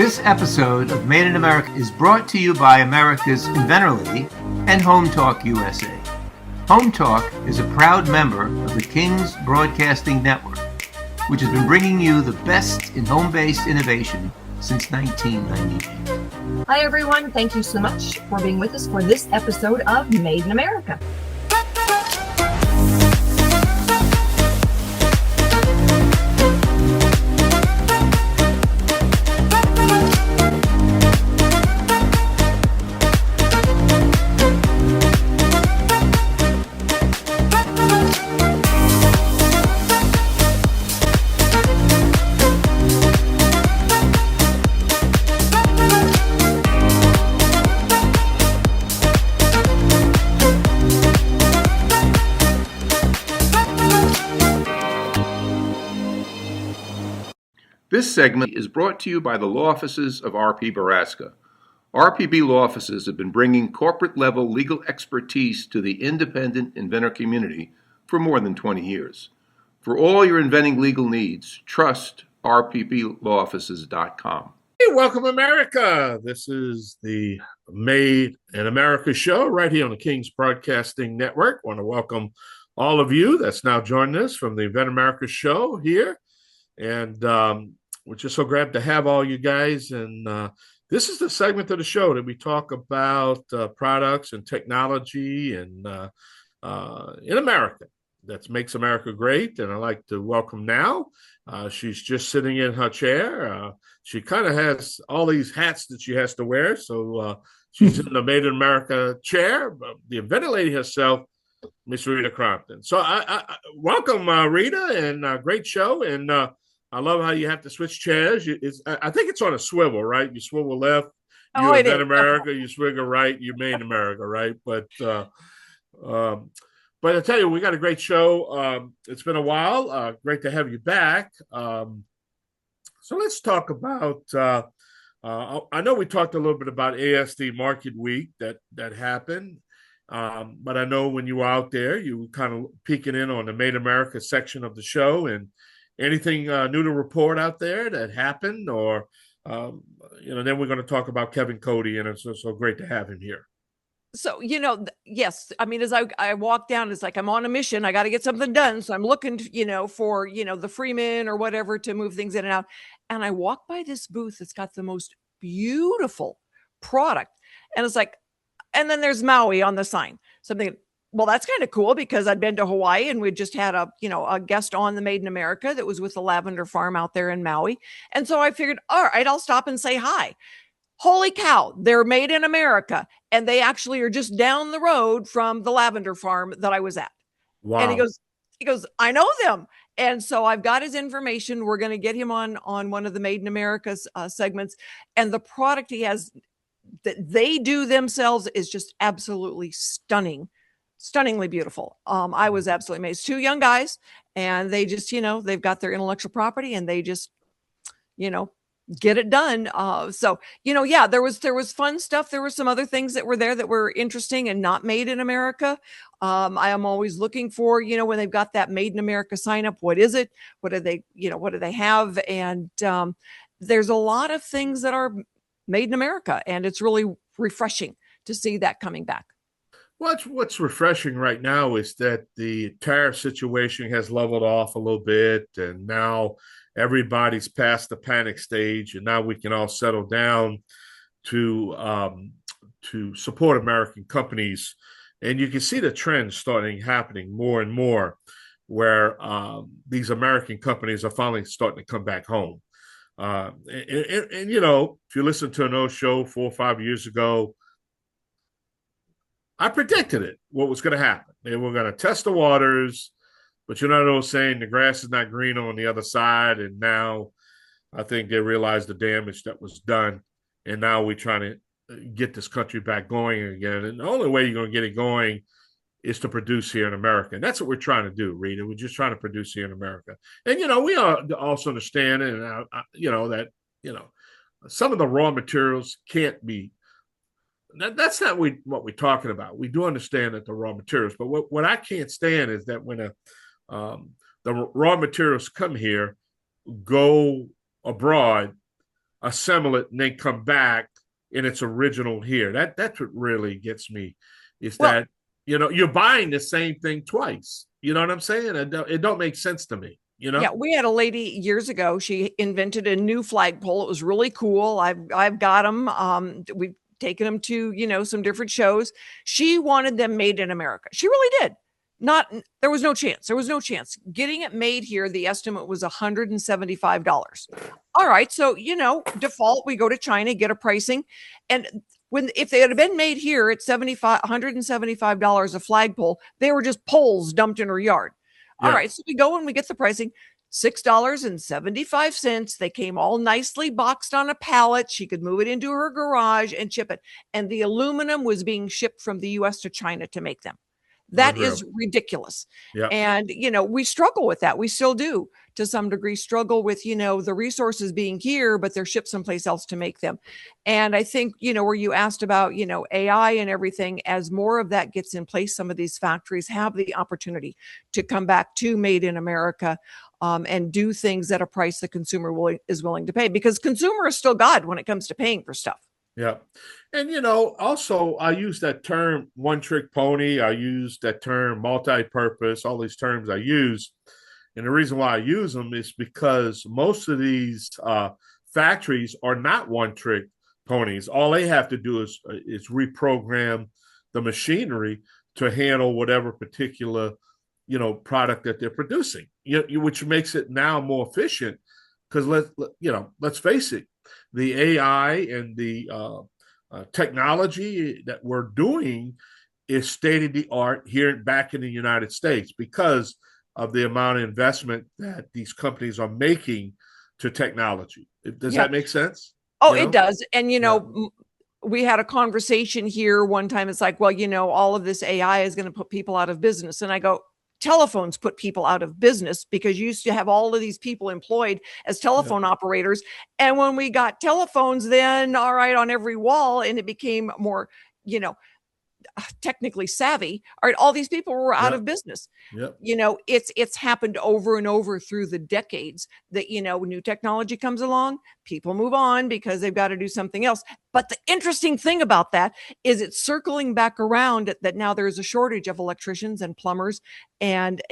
This episode of Made in America is brought to you by America's Inventor Lady and Home Talk USA. Home Talk is a proud member of the King's Broadcasting Network, which has been bringing you the best in home-based innovation since 1998. Hi, everyone. Thank you so much for being with us for this episode of Made in America. This segment is brought to you by the law offices of R.P. Baraska. RPB law offices have been bringing corporate-level legal expertise to the independent inventor community for more than 20 years. For all your inventing legal needs, trust rpblawoffices.com. Hey, welcome America. This is the Made in America show right here on the King's Broadcasting Network. I want to welcome all of you that's now joining us from the Invent America show here. And we're just so glad to have all you guys. And this is the segment of the show that we talk about products and technology and in America that makes America great. And I'd like to welcome now. She's just sitting in her chair. She kind of has all these hats that she has to wear. So she's in the Made in America chair. The inventor lady herself, Miss Rita Crompton. So I welcome Rita, and great show. And I love how you have to switch chairs. I think it's on a swivel, right? You swivel left, you invent America. You swivel right, you made America, right? But I tell you, we got a great show. It's been a while. Great to have you back. So let's talk about. I know we talked a little bit about ASD Market Week that happened, but I know when you were out there, you were kind of peeking in on the Made America section of the show. And anything new to report out there that happened, or then we're going to talk about Kevin Cody, and it's so great to have him here. So, yes, I mean, as I walk down, it's like I'm on a mission. I got to get something done. So I'm looking, for, the Freeman or whatever to move things in and out. And I walk by this booth that's got the most beautiful product. And it's like, and then there's Maui on the sign. Something, well, that's kind of cool because I'd been to Hawaii and we just had a guest on the Made in America that was with the lavender farm out there in Maui. And so I figured, all right, I'll stop and say hi. Holy cow, they're Made in America. And they actually are just down the road from the lavender farm that I was at. Wow. And he goes, I know them. And so I've got his information. We're going to get him on one of the Made in America segments. And the product he has that they do themselves is just absolutely stunningly beautiful. I was absolutely amazed. Two young guys, and they just, they've got their intellectual property and they just, get it done. Yeah, there was fun stuff. There were some other things that were there that were interesting and not made in America. I am always looking for, when they've got that Made in America sign up, what is it? What do they have? And there's a lot of things that are made in America, and it's really refreshing to see that coming back. What's refreshing right now is that the tariff situation has leveled off a little bit, and now everybody's past the panic stage, and now we can all settle down to support American companies. And you can see the trend happening more and more, where these American companies are finally starting to come back home. And if you listen to an old show 4 or 5 years ago, I predicted it, what was going to happen. They were going to test the waters, but those saying the grass is not green on the other side. And now I think they realized the damage that was done. And now we're trying to get this country back going again. And the only way you're going to get it going is to produce here in America. And that's what we're trying to do, Rita. We're just trying to produce here in America. And, we also understand, and some of the raw materials can't be. That's not what we're talking about. We do understand that the raw materials, but what I can't stand is that when the raw materials come here, go abroad, assemble it and then come back in its original here. That's what really gets me, is that you're buying the same thing twice. You know what I'm saying? It don't make sense to me. Yeah, we had a lady years ago. She invented a new flagpole. It was really cool. I've got them. We've taken them to some different shows. She wanted them made in America. She really did. There was no chance. There was no chance getting it made here. The estimate was $175. All right, so default, we go to China, get a pricing, and if they had been made here at $175 a flagpole, they were just poles dumped in her yard. All right, so we go and we get the pricing, $6.75. They came all nicely boxed on a pallet. She could move it into her garage and ship it. And the aluminum was being shipped from the US to China to make them. That is ridiculous. Yep. And, we struggle with that. We still do, to some degree, struggle with, the resources being here, but they're shipped someplace else to make them. And I think, where you asked about, AI and everything, as more of that gets in place, some of these factories have the opportunity to come back to made in America and do things at a price the consumer is willing to pay, because consumer is still God when it comes to paying for stuff. Yeah. And, also I use that term one trick pony. I use that term multi-purpose, all these terms I use. And the reason why I use them is because most of these factories are not one trick ponies. All they have to do is reprogram the machinery to handle whatever particular, product that they're producing, which makes it now more efficient. Because let's face it, the AI and the technology that we're doing is state of the art here back in the United States, because of the amount of investment that these companies are making to technology. Does that make sense? Oh, it does. And, we had a conversation here one time. It's like, well, all of this AI is going to put people out of business. And I go, telephones put people out of business, because you used to have all of these people employed as telephone operators. And when we got telephones, then all right, on every wall, and it became more, technically savvy, all right, all these people were out of business. It's happened over and over through the decades that new technology comes along, people move on because they've got to do something else. But the interesting thing about that is it's circling back around that now there's a shortage of electricians and plumbers and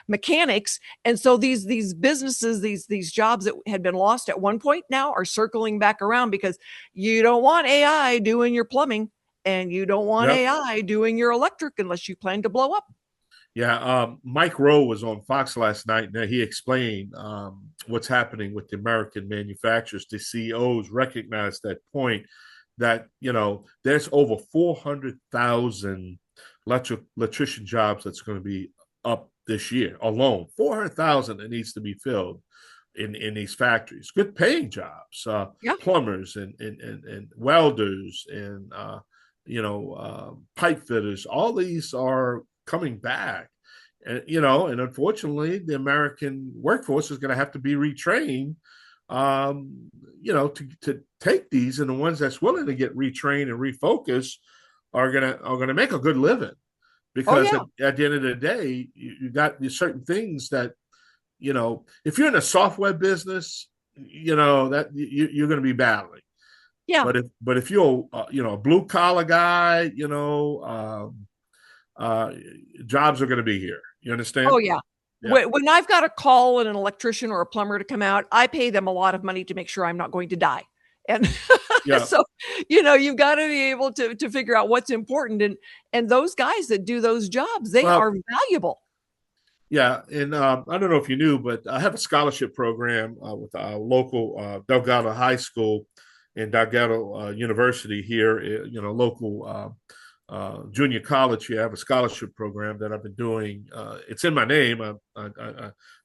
mechanics. And so these businesses, these jobs that had been lost at one point now are circling back around, because you don't want AI doing your plumbing. And you don't want AI doing your electric unless you plan to blow up. Yeah. Mike Rowe was on Fox last night, and he explained what's happening with the American manufacturers. The CEOs recognize that point, that, there's over 400,000 electrician jobs that's going to be up this year alone. 400,000 that needs to be filled in these factories. Good paying jobs, plumbers and welders and pipe fitters. All these are coming back, and and unfortunately the American workforce is going to have to be retrained to take these, and the ones that's willing to get retrained and refocused are gonna make a good living, because at the end of the day, you got these certain things that if you're in a software business, that you're going to be battling. Yeah. But if you're a blue collar guy, jobs are going to be here. You understand? Oh yeah. When I've got to call an electrician or a plumber to come out, I pay them a lot of money to make sure I'm not going to die. And so, you've got to be able to figure out what's important. And those guys that do those jobs, they are valuable. Yeah. And I don't know if you knew, but I have a scholarship program with our local Delgado High School and Delgado University here, local junior college here. I have a scholarship program that I've been doing. It's in my name. I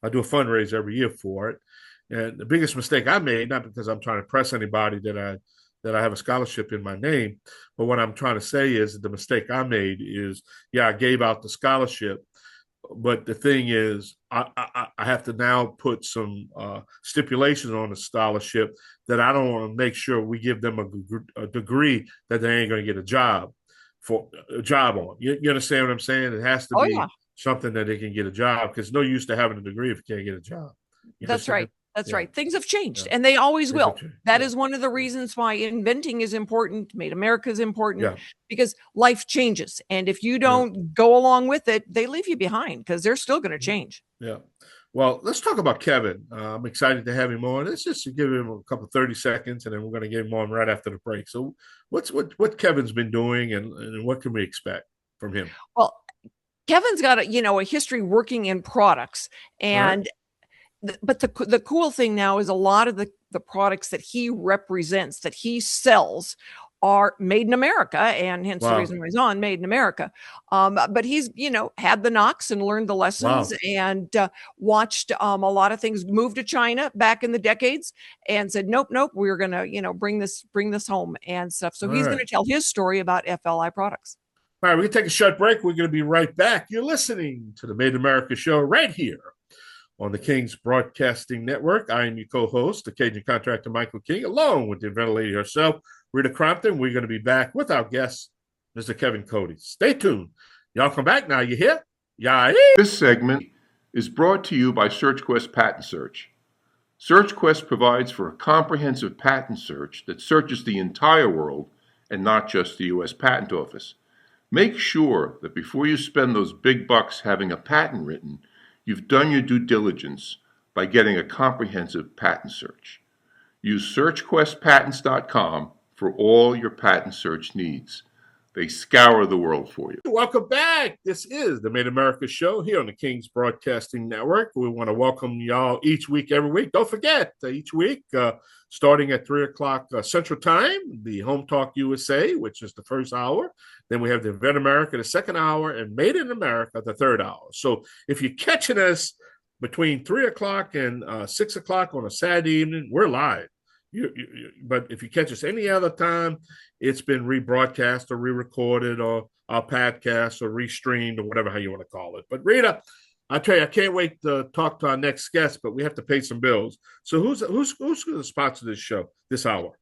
do a fundraiser every year for it. And the biggest mistake I made, not because I'm trying to press anybody that I have a scholarship in my name, but what I'm trying to say is the mistake I made is, I gave out the scholarship, but the thing is, I have to now put some stipulations on the scholarship that I don't want to make sure we give them a degree that they ain't going to get a job on. You understand what I'm saying? It has to be something that they can get a job, because no use to having a degree if you can't get a job. That's right. That's Yeah. right. Things have changed, Yeah. and they always Things have will. changed. That Yeah. is one of the reasons why inventing is important, Made America is important, Yeah. because life changes. And if you Yeah. don't go along with it, they leave you behind because they're still going to change. Yeah. Well, let's talk about Kevin. I'm excited to have him on. Let's just give him a couple 30 seconds, and then we're going to get him on right after the break. So, what Kevin's been doing, and what can we expect from him? Well, Kevin's got a history working in products, All right. and but the cool thing now is a lot of the products that he represents, that he sells, are made in America, and hence the Wow. reason why he's on Made in America. But he's had the knocks and learned the lessons, Wow. and watched a lot of things move to China back in the decades, and said nope, we're gonna bring this home and stuff. So All he's right. going to tell his story about FLI products. All right, we're going to take a short break. We're going to be right back. You're listening to the Made in America show right here on the King's Broadcasting Network. I am your co-host, the Cajun contractor Michael King, along with the inventor lady herself, Rita Crompton. We're going to be back with our guest, Mr. Kevin Cody. Stay tuned. Y'all come back now. You hear? Yeah. This segment is brought to you by SearchQuest Patent Search. SearchQuest provides for a comprehensive patent search that searches the entire world and not just the U.S. Patent Office. Make sure that before you spend those big bucks having a patent written, you've done your due diligence by getting a comprehensive patent search. Use SearchQuestPatents.com for all your patent search needs. They scour the world for you. Welcome back. This is the Made in America show here on the King's Broadcasting Network. We want to welcome y'all each week, every week. Don't forget, each week, starting at 3 o'clock Central Time, the Home Talk USA, which is the first hour. Then we have the Inventor America, the second hour, and Made in America, the third hour. So if you're catching us between 3 o'clock and 6 o'clock on a Saturday evening, we're live. But if you catch us any other time, it's been rebroadcast or re-recorded or podcast or restreamed or whatever how you want to call it. But Rita, I tell you, I can't wait to talk to our next guest, but we have to pay some bills. So who's going to sponsor this show this hour?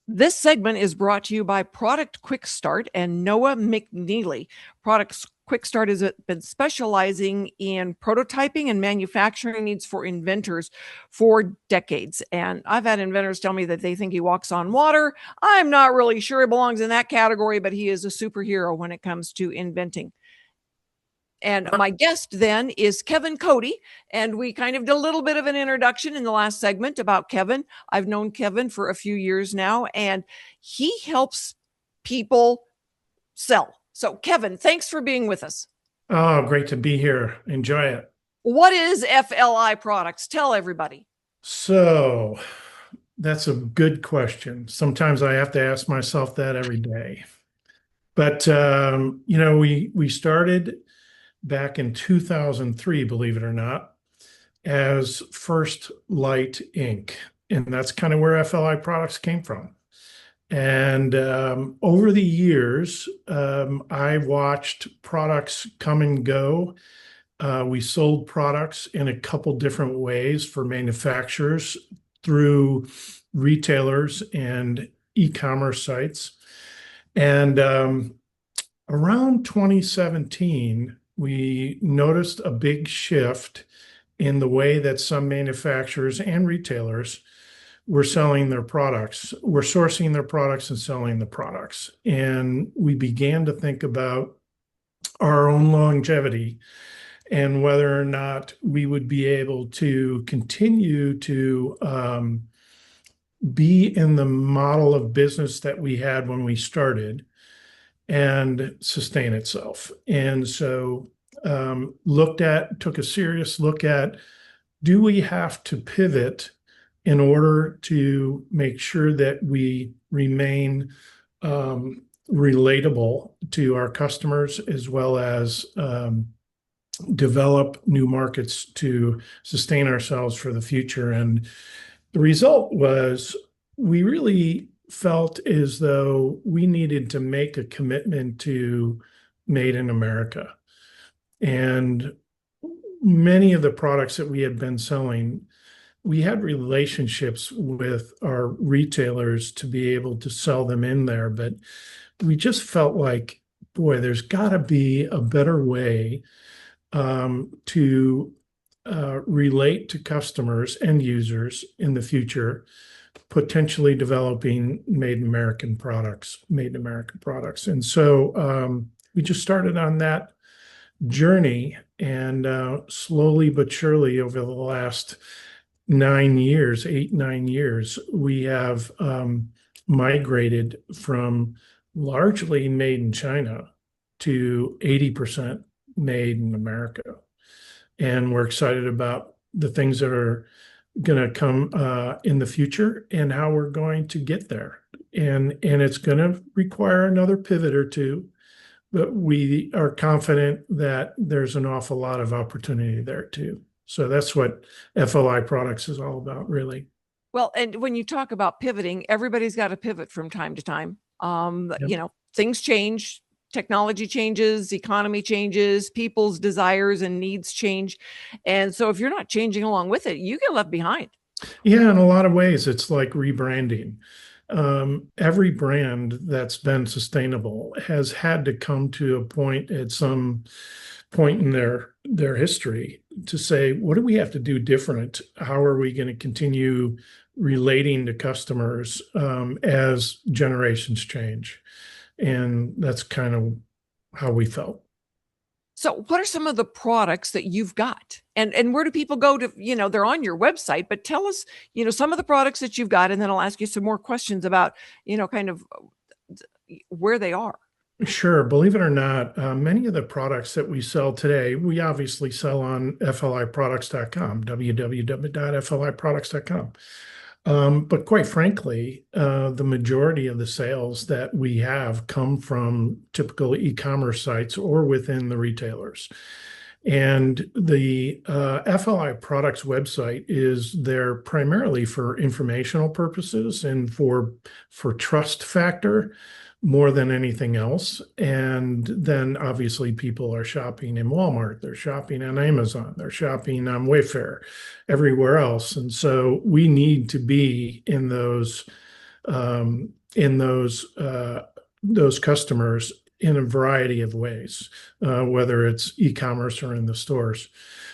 This segment is brought to you by Product Quick Start and Noah McNeely. Product Quick Start has been specializing in prototyping and manufacturing needs for inventors for decades. And I've had inventors tell me that they think he walks on water. I'm not really sure he belongs in that category, but he is a superhero when it comes to inventing. And my guest then is Kevin Cody. And we kind of did a little bit of an introduction in the last segment about Kevin. I've known Kevin for a few years now, and he helps people sell. So Kevin, thanks for being with us. Oh, great to be here. Enjoy it. What is FLI Products? Tell everybody. So that's a good question. Sometimes I have to ask myself that every day. But, we started back in 2003, believe it or not, as First Light Inc. And that's kind of where FLI Products came from. And over the years, I watched products come and go. We sold products in a couple different ways for manufacturers through retailers and e-commerce sites. And around 2017, we noticed a big shift in the way that some manufacturers and retailers were selling their products, were sourcing their products and selling the products. And we began to think about our own longevity and whether or not we would be able to continue to be in the model of business that we had when we started and sustain itself. And so took a serious look at, do we have to pivot in order to make sure that we remain relatable to our customers, as well as develop new markets to sustain ourselves for the future? And the result was we really felt as though we needed to make a commitment to Made in America. And many of the products that we had been selling, we had relationships with our retailers to be able to sell them in there, but we just felt like, boy, there's got to be a better way to relate to customers and users in the future, potentially developing made in American products. And so we just started on that journey, and slowly but surely over the last 9 years, we have migrated from largely made in China to 80% made in America. And we're excited about the things that are going to come in the future and how we're going to get there. And it's going to require another pivot or two, but we are confident that there's an awful lot of opportunity there too. So that's what FLI Products is all about, really. Well, and when you talk about pivoting, everybody's got to pivot from time to time. Yep. Things change, technology changes, economy changes, people's desires and needs change. And so if you're not changing along with it, you get left behind. Yeah, in a lot of ways, it's like rebranding. Every brand that's been sustainable has had to come to a point at some point in their history to say, what do we have to do different? How are we going to continue relating to customers as generations change? And that's kind of how we felt. So what are some of the products that you've got? And where do people go to, they're on your website, but tell us, some of the products that you've got, and then I'll ask you some more questions about, kind of where they are. Sure. Believe it or not, many of the products that we sell today, we obviously sell on FLIProducts.com, www.FLIProducts.com. But quite frankly, the majority of the sales that we have come from typical e-commerce sites or within the retailers. And the FLI Products website is there primarily for informational purposes and for trust factor more than anything else. And then obviously people are shopping in Walmart, they're shopping on Amazon, they're shopping on Wayfair, everywhere else. And so we need to be in those customers in a variety of ways, whether it's e-commerce or in the stores.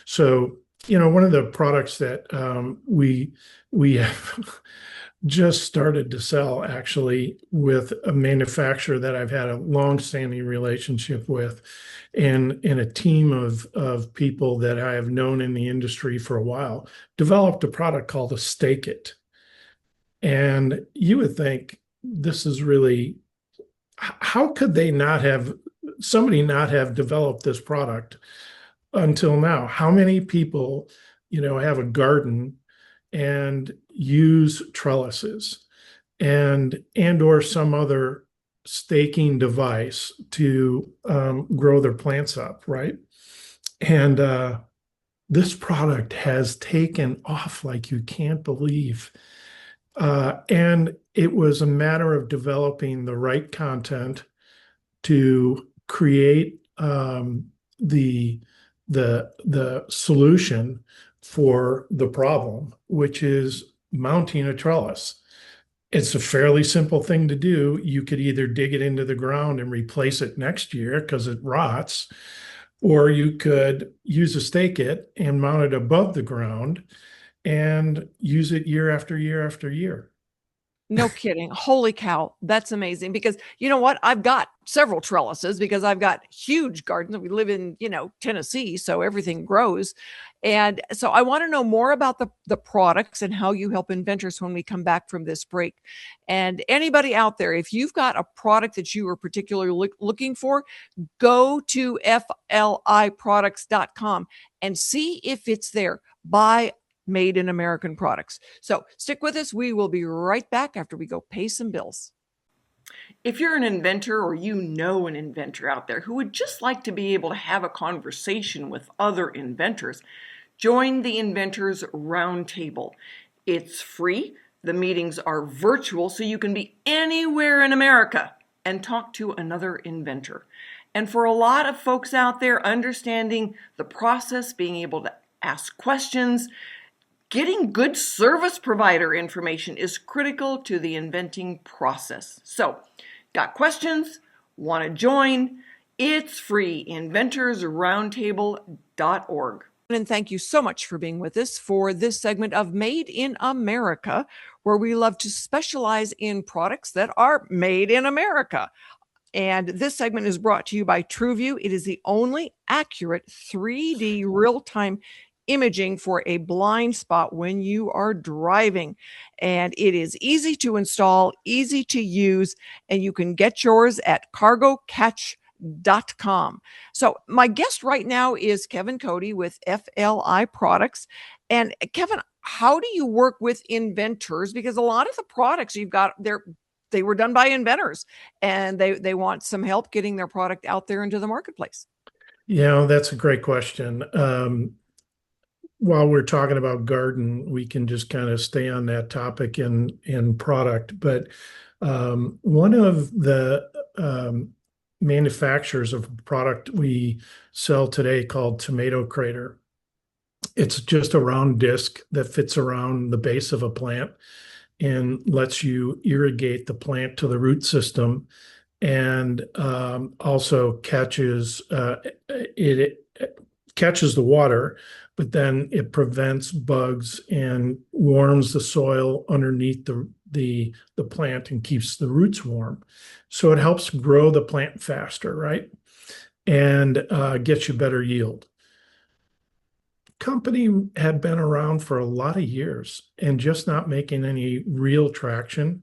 So, one of the products that we have just started to sell actually with a manufacturer that I've had a long-standing relationship with, and a team of people that I have known in the industry for a while, developed a product called a Stake It. And you would think this is really, how could somebody not have developed this product until now? How many people, have a garden and use trellises and or some other staking device to grow their plants up, right? And this product has taken off like you can't believe. And it was a matter of developing the right content to create the solution for the problem, which is mounting a trellis. It's a fairly simple thing to do. You could either dig it into the ground and replace it next year because it rots, or you could use a Stake It and mount it above the ground and use it year after year after year. No kidding. Holy cow. That's amazing. Because you know what? I've got several trellises because I've got huge gardens. We live in, Tennessee, so everything grows. And so I want to know more about the products and how you help inventors when we come back from this break. And anybody out there, if you've got a product that you are particularly looking for, go to FLIProducts.com and see if it's there. Buy made in American products. So stick with us. We will be right back after we go pay some bills. If you're an inventor or an inventor out there who would just like to be able to have a conversation with other inventors, join the Inventors Roundtable. It's free. The meetings are virtual, so you can be anywhere in America and talk to another inventor. And for a lot of folks out there, understanding the process, being able to ask questions, getting good service provider information is critical to the inventing process. So, got questions? Want to join? It's free. InventorsRoundtable.org. And thank you so much for being with us for this segment of Made in America, where we love to specialize in products that are made in America. And this segment is brought to you by TrueView. It is the only accurate 3D real-time imaging for a blind spot when you are driving. And it is easy to install, easy to use, and you can get yours at cargocatch.com. So my guest right now is Kevin Cody with FLI Products. And Kevin, how do you work with inventors? Because a lot of the products you've got there, they were done by inventors, and they want some help getting their product out there into the marketplace. That's a great question. While we're talking about garden, we can just kind of stay on that topic in product. But one of the manufacturers of a product we sell today called Tomato Crater. It's just a round disc that fits around the base of a plant and lets you irrigate the plant to the root system, and also catches it catches the water, but then it prevents bugs and warms the soil underneath the plant and keeps the roots warm. So it helps grow the plant faster, right? And gets you better yield. Company had been around for a lot of years and just not making any real traction,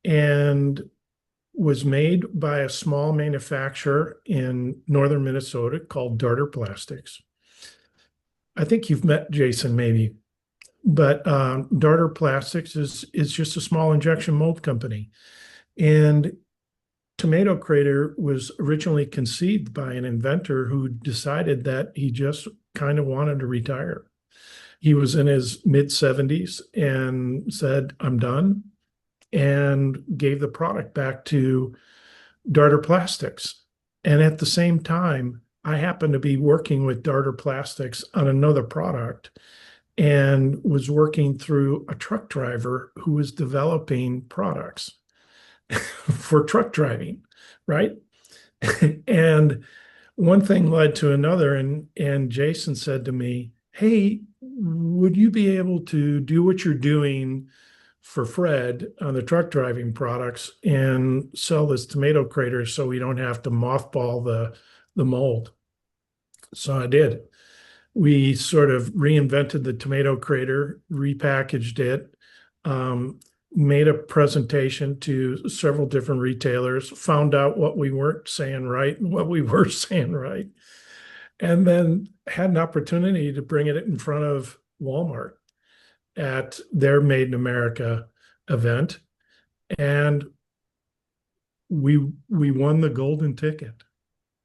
and was made by a small manufacturer in northern Minnesota called Darter Plastics. I think you've met Jason maybe, but Darter Plastics is just a small injection mold company. And Tomato Crater was originally conceived by an inventor who decided that he just kind of wanted to retire. He was in his mid-70s and said, I'm done, and gave the product back to Darter Plastics. And at the same time, I happened to be working with Darter Plastics on another product and was working through a truck driver who was developing products for truck driving, right? And one thing led to another, and Jason said to me, hey, would you be able to do what you're doing for Fred on the truck driving products and sell this Tomato Crater so we don't have to mothball the mold? So I did. We sort of reinvented the Tomato Crater, repackaged it, made a presentation to several different retailers, found out what we weren't saying right and what we were saying right, and then had an opportunity to bring it in front of Walmart at their Made in America event. And we won the golden ticket.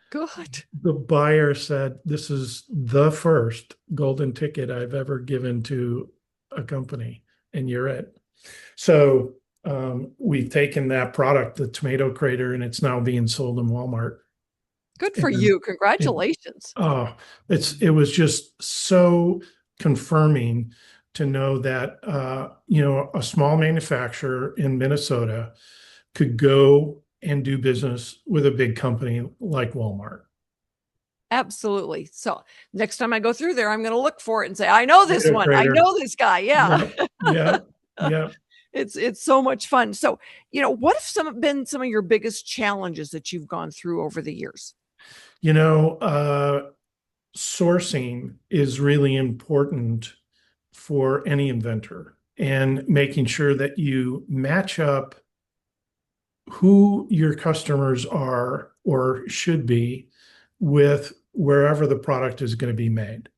Good. The buyer said, this is the first golden ticket I've ever given to a company, and you're it. So we've taken that product, the Tomato Crater, and it's now being sold in Walmart. Good for you. Congratulations. It was just so confirming to know that a small manufacturer in Minnesota could go and do business with a big company like Walmart. Absolutely. So next time I go through there, I'm going to look for it and say, I know this one. I know this guy. Yeah. Yeah. It's so much fun. So, what have been some of your biggest challenges that you've gone through over the years? Sourcing is really important for any inventor, and making sure that you match up who your customers are or should be with wherever the product is going to be made.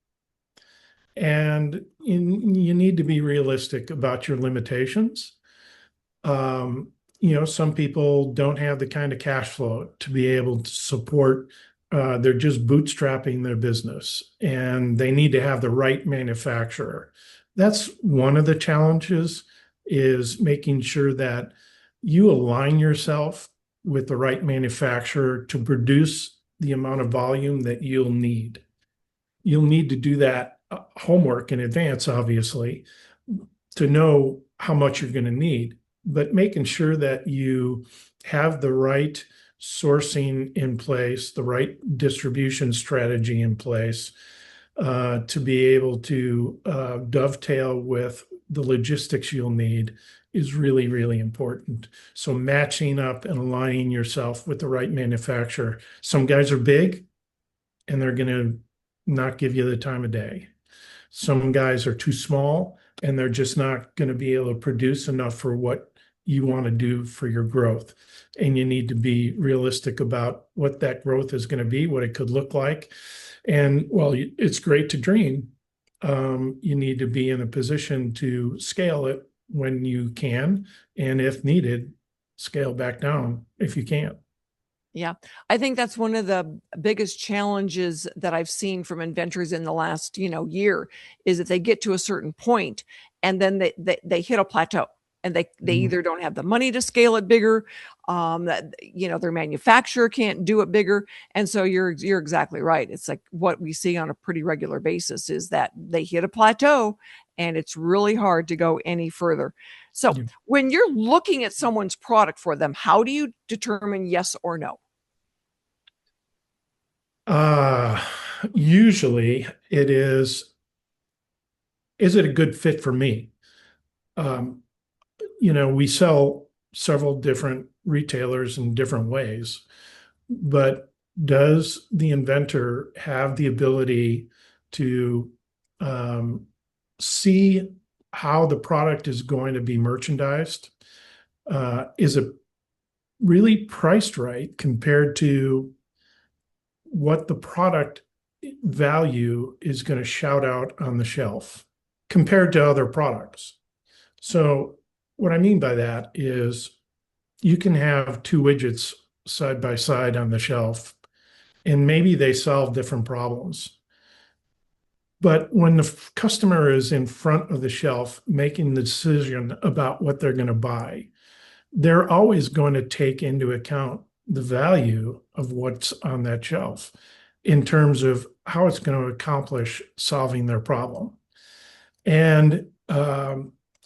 And you need to be realistic about your limitations. Some people don't have the kind of cash flow to be able to support. They're just bootstrapping their business, and they need to have the right manufacturer. That's one of the challenges, is making sure that you align yourself with the right manufacturer to produce the amount of volume that you'll need. You'll need to do that homework in advance, obviously, to know how much you're going to need, but making sure that you have the right sourcing in place, the right distribution strategy in place, to be able to dovetail with the logistics you'll need is really, really important. So matching up and aligning yourself with the right manufacturer. Some guys are big and they're going to not give you the time of day. Some guys are too small and they're just not going to be able to produce enough for what you want to do for your growth. And you need to be realistic about what that growth is going to be, what it could look like. And while it's great to dream, you need to be in a position to scale it when you can, and if needed, scale back down if you can't. Yeah, I think that's one of the biggest challenges that I've seen from inventors in the last, year, is that they get to a certain point and then they hit a plateau, and they either don't have the money to scale it bigger, that their manufacturer can't do it bigger, and so you're exactly right. It's like what we see on a pretty regular basis is that they hit a plateau, and it's really hard to go any further. So when you're looking at someone's product for them, how do you determine yes or no? Usually it is it a good fit for me? We sell several different retailers in different ways, but does the inventor have the ability to see how the product is going to be merchandised? Is it really priced right compared to what the product value is going to shout out on the shelf compared to other products? So what I mean by that is you can have two widgets side by side on the shelf, and maybe they solve different problems. But when the customer is in front of the shelf making the decision about what they're going to buy, they're always going to take into account the value of what's on that shelf in terms of how it's going to accomplish solving their problem. And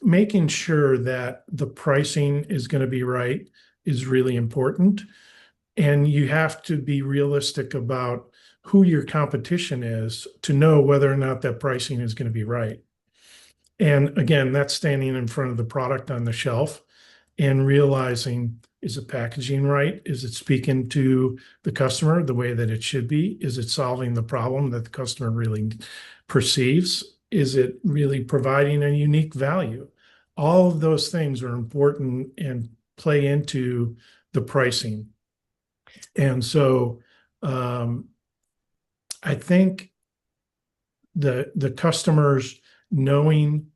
making sure that the pricing is going to be right is really important. And you have to be realistic about who your competition is to know whether or not that pricing is going to be right. And again, that's standing in front of the product on the shelf and realizing, is the packaging right? Is it speaking to the customer the way that it should be? Is it solving the problem that the customer really perceives? Is it really providing a unique value? All of those things are important and play into the pricing. And so I think the customers knowing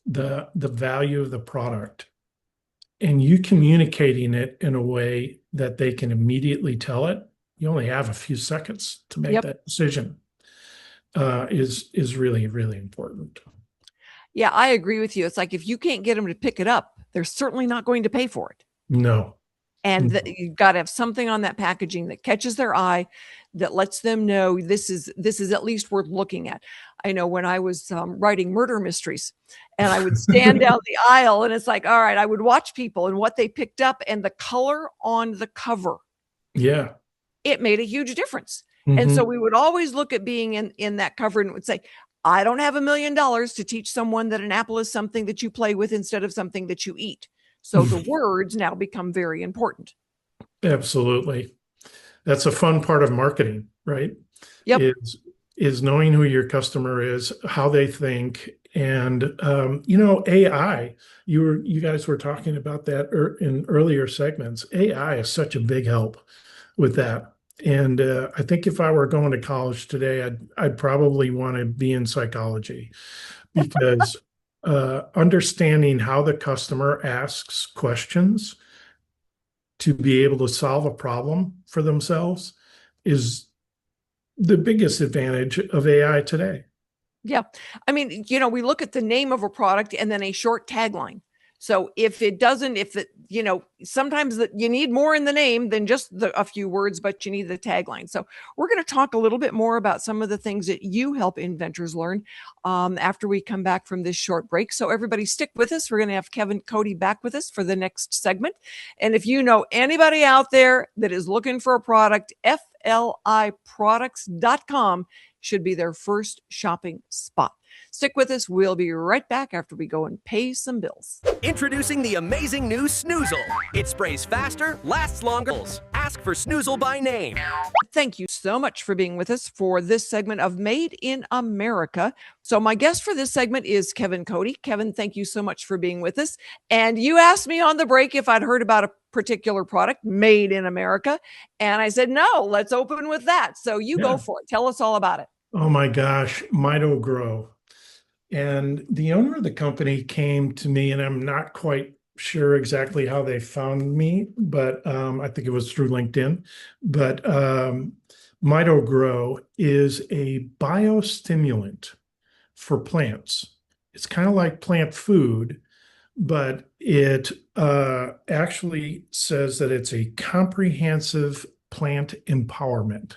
the value of the product and you communicating it in a way that they can immediately tell it, you only have a few seconds to make that decision, is really, really important. Yeah, I agree with you. It's like if you can't get them to pick it up, they're certainly not going to pay for it. No. And you've got to have something on that packaging that catches their eye, that lets them know this is at least worth looking at. I know when I was writing murder mysteries, and I would stand down the aisle, and it's like, all right, I would watch people and what they picked up and the color on the cover. Yeah. It made a huge difference. And so we would always look at being in that cover and would say, I don't have $1 million to teach someone that an apple is something that you play with instead of something that you eat. So the words now become very important. Absolutely. That's a fun part of marketing, right? Yep. Is knowing who your customer is, how they think, and AI. You guys were talking about that in earlier segments. AI is such a big help with that. And I think if I were going to college today, I'd probably want to be in psychology, because understanding how the customer asks questions to be able to solve a problem for themselves is the biggest advantage of AI today. Yeah. I mean, we look at the name of a product and then a short tagline. So if it doesn't, sometimes you need more in the name than just a few words, but you need the tagline. So we're going to talk a little bit more about some of the things that you help inventors learn after we come back from this short break. So everybody stick with us. We're going to have Cody back with us for the next segment. And if you know anybody out there that is looking for a product, FLIproducts.com. should be their first shopping spot. Stick with us. We'll be right back after we go and pay some bills. Introducing the amazing new Snoozle. It sprays faster, lasts longer. Ask for Snoozle by name. Thank you so much for being with us for this segment of Made in America. So my guest for this segment is Kevin Cody. Kevin, thank you so much for being with us. And you asked me on the break if I'd heard about a particular product made in America. And I said, no, let's open with that. So you go for it. Tell us all about it. Oh my gosh, Mito Grow. And the owner of the company came to me, and I'm not quite sure exactly how they found me, but I think it was through LinkedIn. But Mito Grow is a biostimulant for plants. It's kind of like plant food, but it actually says that it's a comprehensive plant empowerment.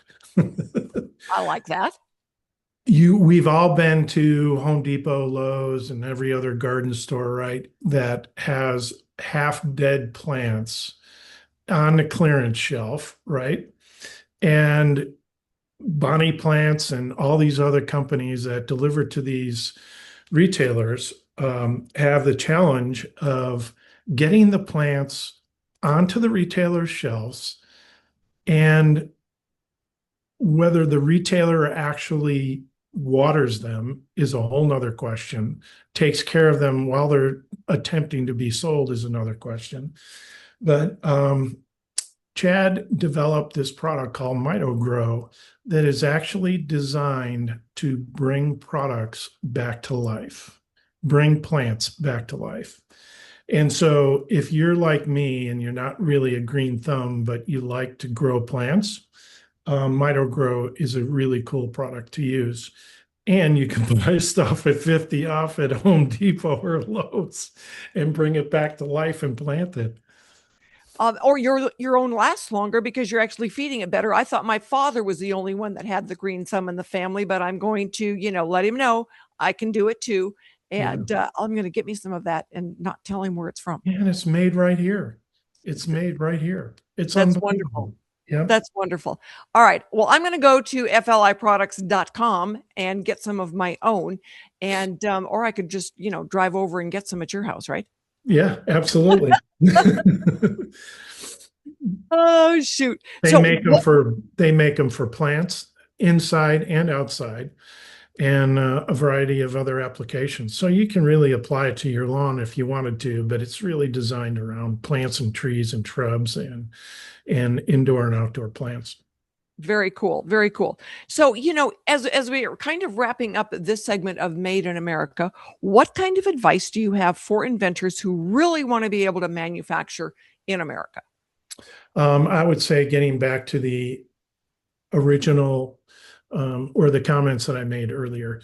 I like that. We've all been to Home Depot, Lowe's, and every other garden store, right, that has half dead plants on the clearance shelf, right? And Bonnie Plants and all these other companies that deliver to these retailers have the challenge of getting the plants onto the retailer's shelves, and whether the retailer actually waters them is a whole nother question. Takes care of them while they're attempting to be sold is another question. But Chad developed this product called Mito Grow that is actually designed to bring products back to life, bring plants back to life. And so if you're like me and you're not really a green thumb, but you like to grow plants, Mito Grow is a really cool product to use. And you can buy stuff at 50 off at Home Depot or Lowe's and bring it back to life and plant it. Or your own lasts longer because you're actually feeding it better. I thought my father was the only one that had the green thumb in the family, but I'm going to, let him know I can do it too. And I'm going to get me some of that and not tell him where it's from. Yeah, and it's made right here. It's made right here. That's wonderful. Yeah, that's wonderful. All right. Well, I'm going to go to FLIproducts.com and get some of my own, and or I could just drive over and get some at your house, right? Yeah, absolutely. Oh shoot! They make them for plants inside and outside, and a variety of other applications. So you can really apply it to your lawn if you wanted to, but it's really designed around plants and trees and shrubs and indoor and outdoor plants. Very cool. Very cool. So, as we are kind of wrapping up this segment of Made in America, what kind of advice do you have for inventors who really want to be able to manufacture in America? I would say, getting back to the original or the comments that I made earlier,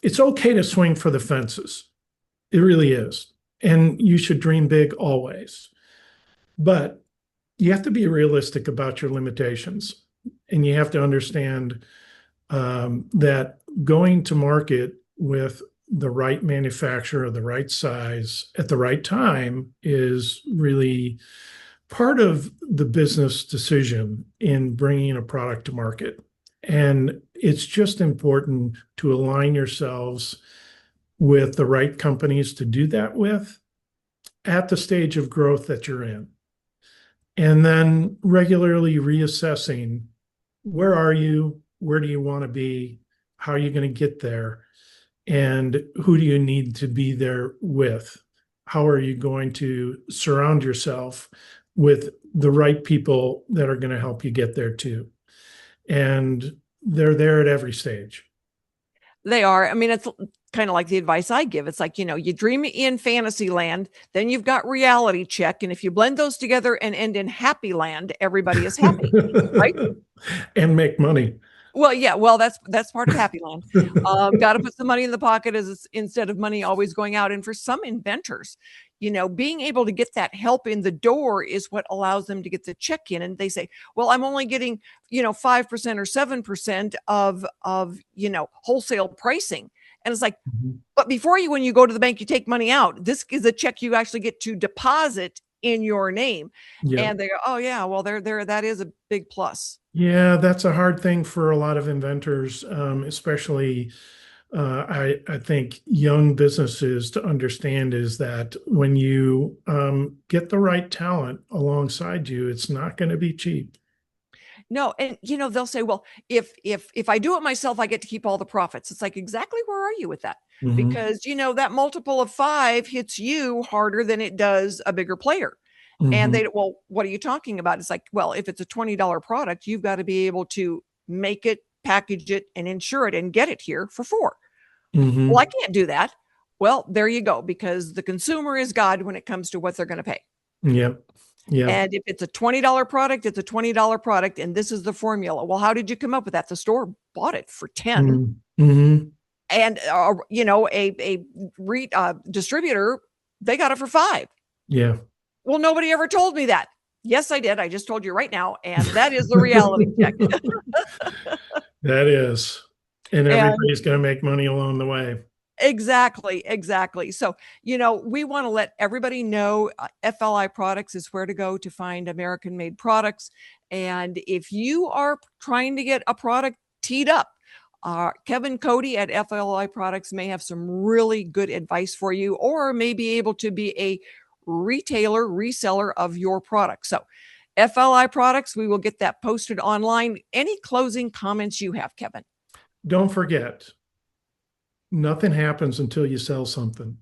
it's okay to swing for the fences. It really is. And you should dream big always. But you have to be realistic about your limitations, and you have to understand that going to market with the right manufacturer, the right size, at the right time is really part of the business decision in bringing a product to market. And it's just important to align yourselves with the right companies to do that with at the stage of growth that you're in. And then regularly reassessing, where are you? Where do you want to be? How are you going to get there? And who do you need to be there with? How are you going to surround yourself with the right people that are going to help you get there too? And they're there at every stage. They are. I mean, it's kind of like the advice I give. It's like, you dream in fantasy land, then you've got reality check. And if you blend those together and end in happy land, everybody is happy, right? And make money. Well, yeah. Well, that's part of happy land. Got to put some money in the pocket instead of money always going out. And for some inventors, being able to get that help in the door is what allows them to get the check in. And they say, well, I'm only getting, 5% or 7% of wholesale pricing. And it's like, but when you go to the bank, you take money out. This is a check you actually get to deposit in your name. Yeah. And they go, oh yeah, well there that is a big plus. Yeah, that's a hard thing for a lot of inventors, especially I think young businesses to understand is that when you get the right talent alongside you, it's not going to be cheap. No, and they'll say, well, if I do it myself, I get to keep all the profits. It's like, exactly where are you with that? Mhm. Because that multiple of 5 hits you harder than it does a bigger player. And Mhm. well, what are you talking about? It's like, well, if it's a $20 product, you've got to be able to make it, package it, and insure it and get it here for 4. Mhm. Well, I can't do that. Well, there you go, because the consumer is God when it comes to what they're going to pay. Yep. Yeah. And if it's a $20 product, it's a $20 product. And this is the formula. Well, how did you come up with that? The store bought it for 10. Mm-hmm. And, a distributor, they got it for 5. Yeah. Well, nobody ever told me that. Yes, I did. I just told you right now. And that is the reality check. That is. And everybody's going to make money along the way. Exactly. So, we want to let everybody know FLI Products is where to go to find American-made products. And if you are trying to get a product teed up, Kevin Cody at FLI Products may have some really good advice for you, or may be able to be a reseller of your product. So FLI Products, we will get that posted online. Any closing comments you have, Kevin? Don't forget, nothing happens until you sell something.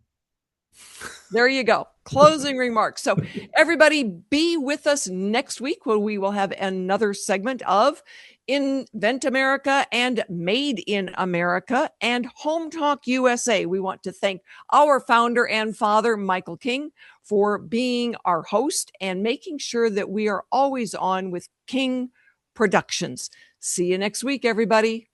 There you go. Closing remarks. So everybody be with us next week when we will have another segment of Invent America and Made in America and Home Talk USA. We want to thank our founder and father, Michael King, for being our host and making sure that we are always on with King Productions. See you next week, everybody.